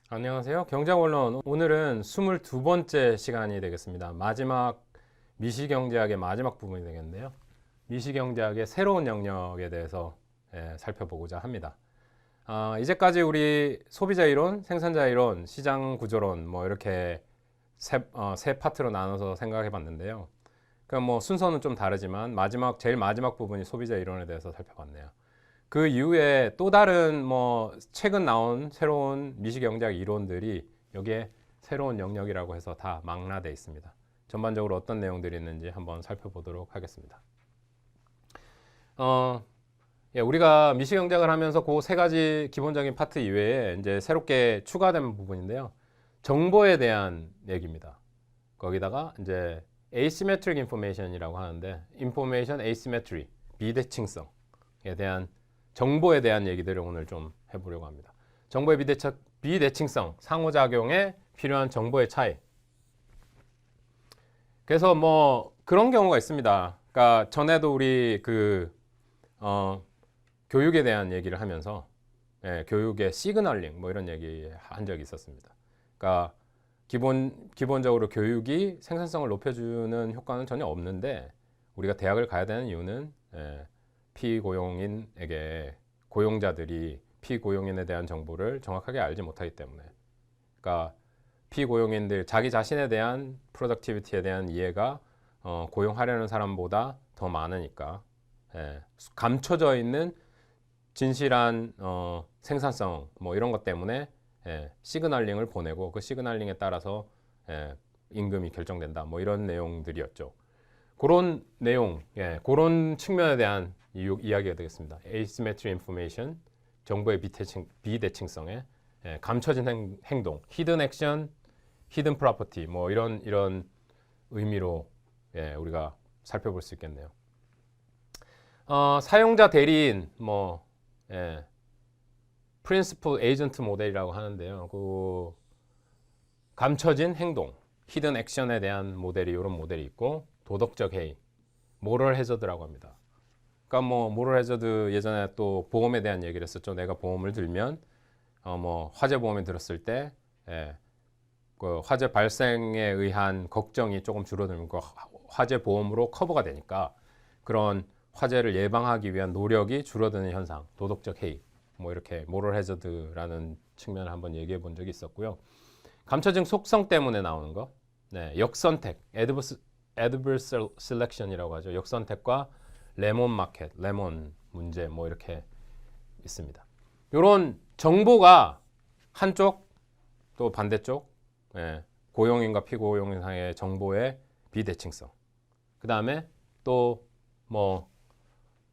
안녕하세요. 경제원론 오늘은 22번째 시간이 되겠습니다. 마지막 미시경제학의 마지막 부분이 되겠는데요. 미시경제학의 새로운 영역에 대해서 살펴보고자 합니다. 이제까지 우리 소비자 이론, 생산자 이론, 시장 구조론 뭐 이렇게 세 파트로 나눠서 생각해 봤는데요. 그러니까 뭐 순서는 좀 다르지만 제일 마지막 부분이 소비자 이론에 대해서 살펴봤네요. 그 이후에 또 다른 뭐 최근 나온 새로운 미시경제학 이론들이 여기에 새로운 영역이라고 해서 다 망라되어 있습니다. 전반적으로 어떤 내용들이 있는지 한번 살펴보도록 하겠습니다. 우리가 미시경제학을 하면서 그 세 가지 기본적인 파트 이외에 이제 새롭게 추가된 부분인데요. 정보에 대한 얘기입니다. 거기다가 이제 asymmetric information이라고 하는데 information asymmetry, 비대칭성에 대한 정보에 대한 얘기들을 오늘 좀 해보려고 합니다. 정보의 비대칭성, 상호작용에 필요한 정보의 차이. 그래서 뭐 그런 경우가 있습니다. 그러니까 전에도 우리 교육에 대한 얘기를 하면서 교육의 시그널링 뭐 이런 얘기 한 적이 있었습니다. 그러니까 기본적으로 교육이 생산성을 높여주는 효과는 전혀 없는데 우리가 대학을 가야 되는 이유는 피고용인에게 고용자들이 피고용인에 대한 정보를 정확하게 알지 못하기 때문에, 그러니까 피고용인들 자기 자신에 대한 프로덕티비티에 대한 이해가 고용하려는 사람보다 더 많으니까 감춰져 있는 진실한 생산성 뭐 이런 것 때문에 시그널링을 보내고 그 시그널링에 따라서 임금이 결정된다 뭐 이런 내용들이었죠. 그런 내용, 그런 측면에 대한 이야기가 되겠습니다. asymmetry information, 정보의 비대칭성에 감춰진 행동, hidden action, hidden property, 뭐 이런 의미로 우리가 살펴볼 수 있겠네요. 사용자 대리인, 뭐 principal agent 모델이라고 하는데요. 그 감춰진 행동, hidden action에 대한 모델이 이런 모델이 있고, 도덕적 해이, moral hazard라고 합니다. 그러니까 뭐 moral hazard 예전에 또 보험에 대한 얘기를 했었죠. 내가 보험을 들면 뭐 화재 보험에 들었을 때 그 화재 발생에 의한 걱정이 조금 줄어들면 그 화재 보험으로 커버가 되니까 그런 화재를 예방하기 위한 노력이 줄어드는 현상, 도덕적 해이, 뭐 이렇게 moral hazard라는 측면을 한번 얘기해 본 적이 있었고요. 감춰진 속성 때문에 나오는 거, 역선택, adverse selection이라고 하죠. 역선택과 레몬 마켓, 레몬 문제 뭐 이렇게 있습니다. 이런 정보가 한쪽 또 반대쪽 고용인과 피고용인 사이의 정보의 비대칭성. 그 다음에 또 뭐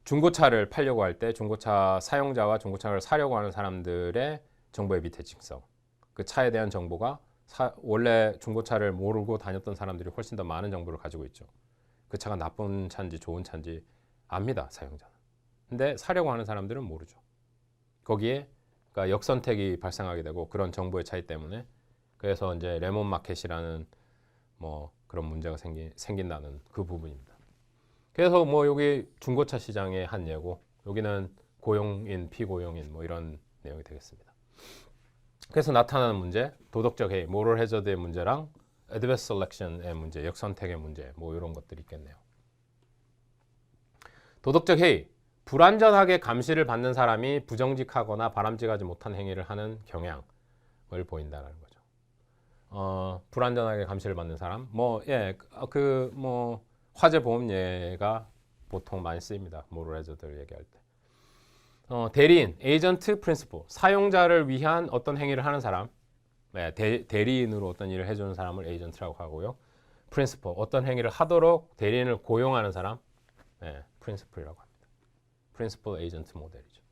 중고차를 팔려고 할 때 중고차 사용자와 중고차를 사려고 하는 사람들의 정보의 비대칭성. 그 차에 대한 정보가 원래 중고차를 모르고 다녔던 사람들이 훨씬 더 많은 정보를 가지고 있죠. 그 차가 나쁜 차인지 좋은 차인지 압니다, 사용자는. 근데 사려고 하는 사람들은 모르죠. 거기에 그러니까 역선택이 발생하게 되고 그런 정보의 차이 때문에 그래서 이제 레몬 마켓이라는 뭐 그런 문제가 생긴다는 그 부분입니다. 그래서 뭐 여기 중고차 시장의 한 예고, 여기는 고용인, 피고용인 뭐 이런 내용이 되겠습니다. 그래서 나타나는 문제, 도덕적 해이, moral hazard의 문제랑 adverse selection의 문제, 역선택의 문제 뭐 이런 것들이 있겠네요. 도덕적 해이, 불완전하게 감시를 받는 사람이 부정직하거나 바람직하지 못한 행위를 하는 경향을 보인다는 거죠. 불완전하게 감시를 받는 사람, 화재 보험 예가 보통 많이 쓰입니다. moral hazard를 얘기할 때. 대리인, 에이전트 프린시플, 사용자를 위한 어떤 행위를 하는 사람, 대리인으로 어떤 일을 해주는 사람을 에이전트라고 하고요. 프린시플, 어떤 행위를 하도록 대리인을 고용하는 사람, 프린시플이라고 합니다. 프린시플 에이전트 모델이죠.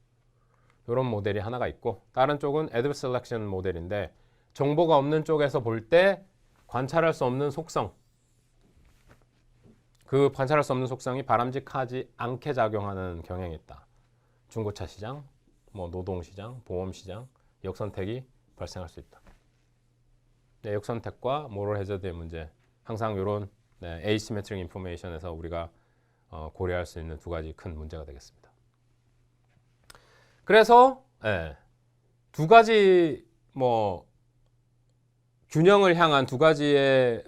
이런 모델이 하나가 있고, 다른 쪽은 adverse selection 모델인데 정보가 없는 쪽에서 볼 때 관찰할 수 없는 속성, 그 관찰할 수 없는 속성이 바람직하지 않게 작용하는 경향이 있다. 중고차 시장, 뭐 노동 시장, 보험 시장, 역선택이 발생할 수 있다. 역선택과 moral hazard의 문제, 항상 이런 asymmetric information에서 우리가 고려할 수 있는 두 가지 큰 문제가 되겠습니다. 그래서 두 가지 뭐 균형을 향한 두 가지의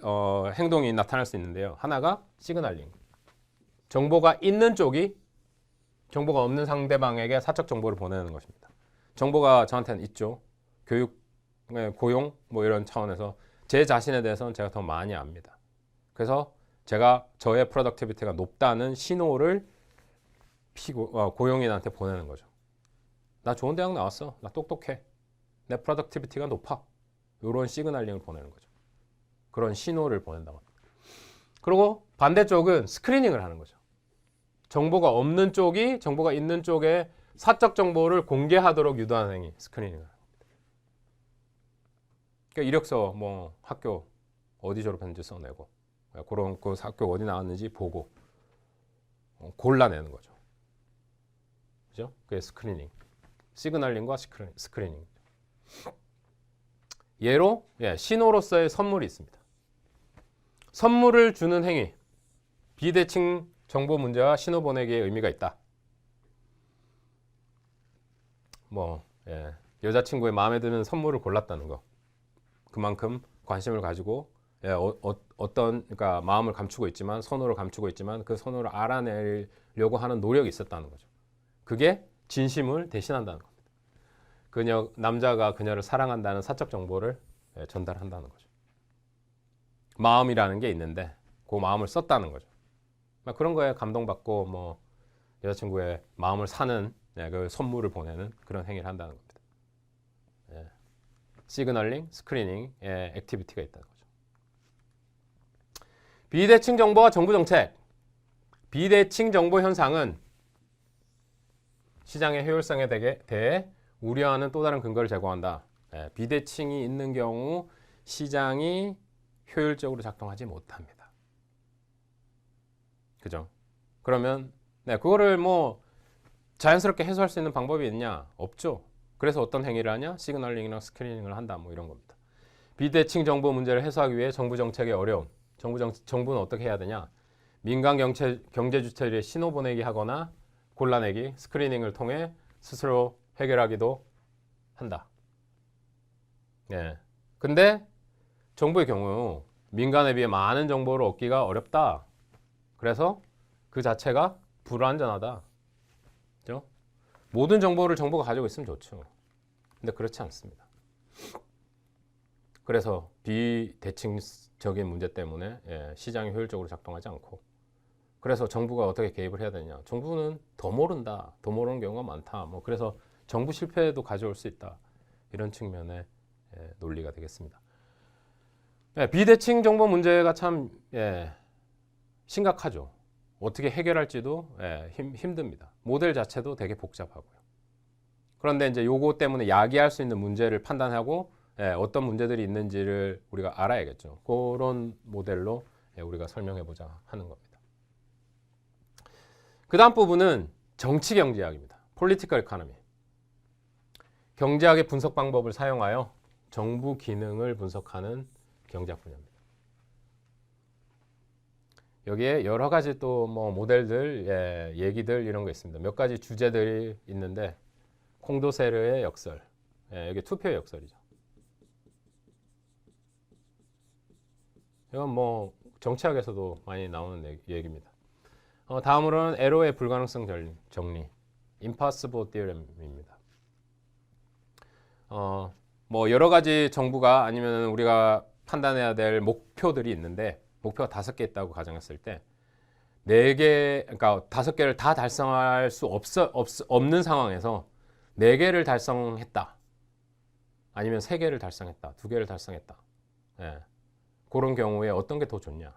행동이 나타날 수 있는데요. 하나가 시그널링. 정보가 있는 쪽이 정보가 없는 상대방에게 사적 정보를 보내는 것입니다. 정보가 저한테는 있죠. 교육, 고용 뭐 이런 차원에서 제 자신에 대해서는 제가 더 많이 압니다. 그래서 제가 저의 프로덕티비티가 높다는 신호를 고용인한테 보내는 거죠. 나 좋은 대학 나왔어. 나 똑똑해. 내 프로덕티비티가 높아. 이런 시그널링을 보내는 거죠. 그런 신호를 보낸다고 합니다. 그리고 반대쪽은 스크리닝을 하는 거죠. 정보가 없는 쪽이 정보가 있는 쪽에 사적 정보를 공개하도록 유도하는 행위, 스크리닝을 합니다. 그러니까 이력서 뭐 학교 어디 졸업했는지 써내고 그런 그 학교 어디 나왔는지 보고 골라내는 거죠. 그죠? 그게 스크리닝. 시그널링과 스크리닝. 예로 신호로서의 선물이 있습니다. 선물을 주는 행위. 비대칭 정보 문제와 신호 보내기에 의미가 있다. 여자친구의 마음에 드는 선물을 골랐다는 거. 그만큼 관심을 가지고 그러니까 마음을 감추고 있지만 선호를 감추고 있지만 그 선호를 알아내려고 하는 노력이 있었다는 거죠. 그게 진심을 대신한다는 겁니다. 남자가 그녀를 사랑한다는 사적 정보를 전달한다는 거죠. 마음이라는 게 있는데 그 마음을 썼다는 거죠. 그런 거에 감동받고 여자친구의 마음을 사는 그 선물을 보내는 그런 행위를 한다는 겁니다. 시그널링, 스크리닝의 액티비티가 있다는 거죠. 비대칭 정보와 정부 정책. 비대칭 정보 현상은 시장의 효율성에 대해 우려하는 또 다른 근거를 제공한다. 비대칭이 있는 경우 시장이 효율적으로 작동하지 못합니다. 그죠? 그러면 그거를 자연스럽게 해소할 수 있는 방법이 있냐? 없죠. 그래서 어떤 행위를 하냐? 시그널링이나 스크리닝을 한다. 이런 겁니다. 비대칭 정보 문제를 해소하기 위해 정부 정책의 어려움. 정부는 어떻게 해야 되냐? 민간 경제 주체들의 신호 보내기 하거나 골라내기, 스크리닝을 통해 스스로 해결하기도 한다. 근데 정부의 경우 민간에 비해 많은 정보를 얻기가 어렵다. 그래서 그 자체가 불완전하다. 그죠? 모든 정보를 정부가 가지고 있으면 좋죠. 근데 그렇지 않습니다. 그래서 비대칭적인 문제 때문에 시장이 효율적으로 작동하지 않고 그래서 정부가 어떻게 개입을 해야 되냐. 정부는 더 모른다. 더 모르는 경우가 많다. 그래서 정부 실패도 가져올 수 있다. 이런 측면의 논리가 되겠습니다. 비대칭 정보 문제가 참 심각하죠. 어떻게 해결할지도 힘듭니다. 모델 자체도 되게 복잡하고요. 그런데 이제 요거 때문에 야기할 수 있는 문제를 판단하고 어떤 문제들이 있는지를 우리가 알아야겠죠. 그런 모델로 우리가 설명해 보자 하는 겁니다. 그 다음 부분은 정치 경제학입니다. Political Economy. 경제학의 분석 방법을 사용하여 정부 기능을 분석하는 경제학 분야입니다. 여기에 여러 가지 또 모델들, 얘기들 이런 거 있습니다. 몇 가지 주제들이 있는데 콩도세르의 역설, 여기 투표의 역설이죠. 이건 정치학에서도 많이 나오는 얘기입니다. 다음으로는 에러의 불가능성 정리, Impossible Theorem입니다. 여러 가지 정부가 아니면 우리가 판단해야 될 목표들이 있는데 목표가 5개 있다고 가정했을 때 4개, 그러니까 5개를 다 달성할 수 없는 상황에서 4개를 달성했다. 아니면 3개를 달성했다. 2개를 달성했다. 그런 경우에 어떤 게 더 좋냐?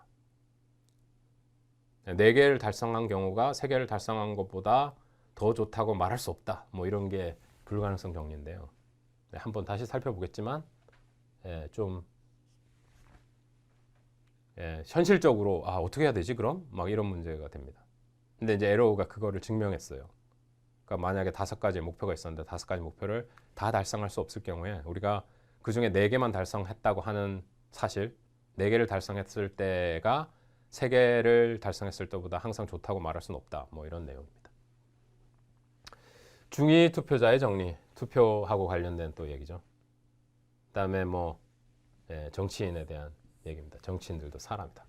4개를 달성한 경우가 3개를 달성한 것보다 더 좋다고 말할 수 없다. 이런 게 불가능성 정리인데요. 한번 다시 살펴보겠지만 좀 현실적으로 어떻게 해야 되지 그럼? 이런 문제가 됩니다. 근데 이제 에러우가 그거를 증명했어요. 그러니까 만약에 5가지 목표가 있었는데 5가지 목표를 다 달성할 수 없을 경우에 우리가 그 중에 4개만 달성했다고 하는 사실, 4개를 달성했을 때가 3개를 달성했을 때보다 항상 좋다고 말할 수는 없다. 이런 내용입니다. 중위 투표자의 정리, 투표하고 관련된 또 얘기죠. 그다음에 정치인에 대한 얘기입니다. 정치인들도 사람이다.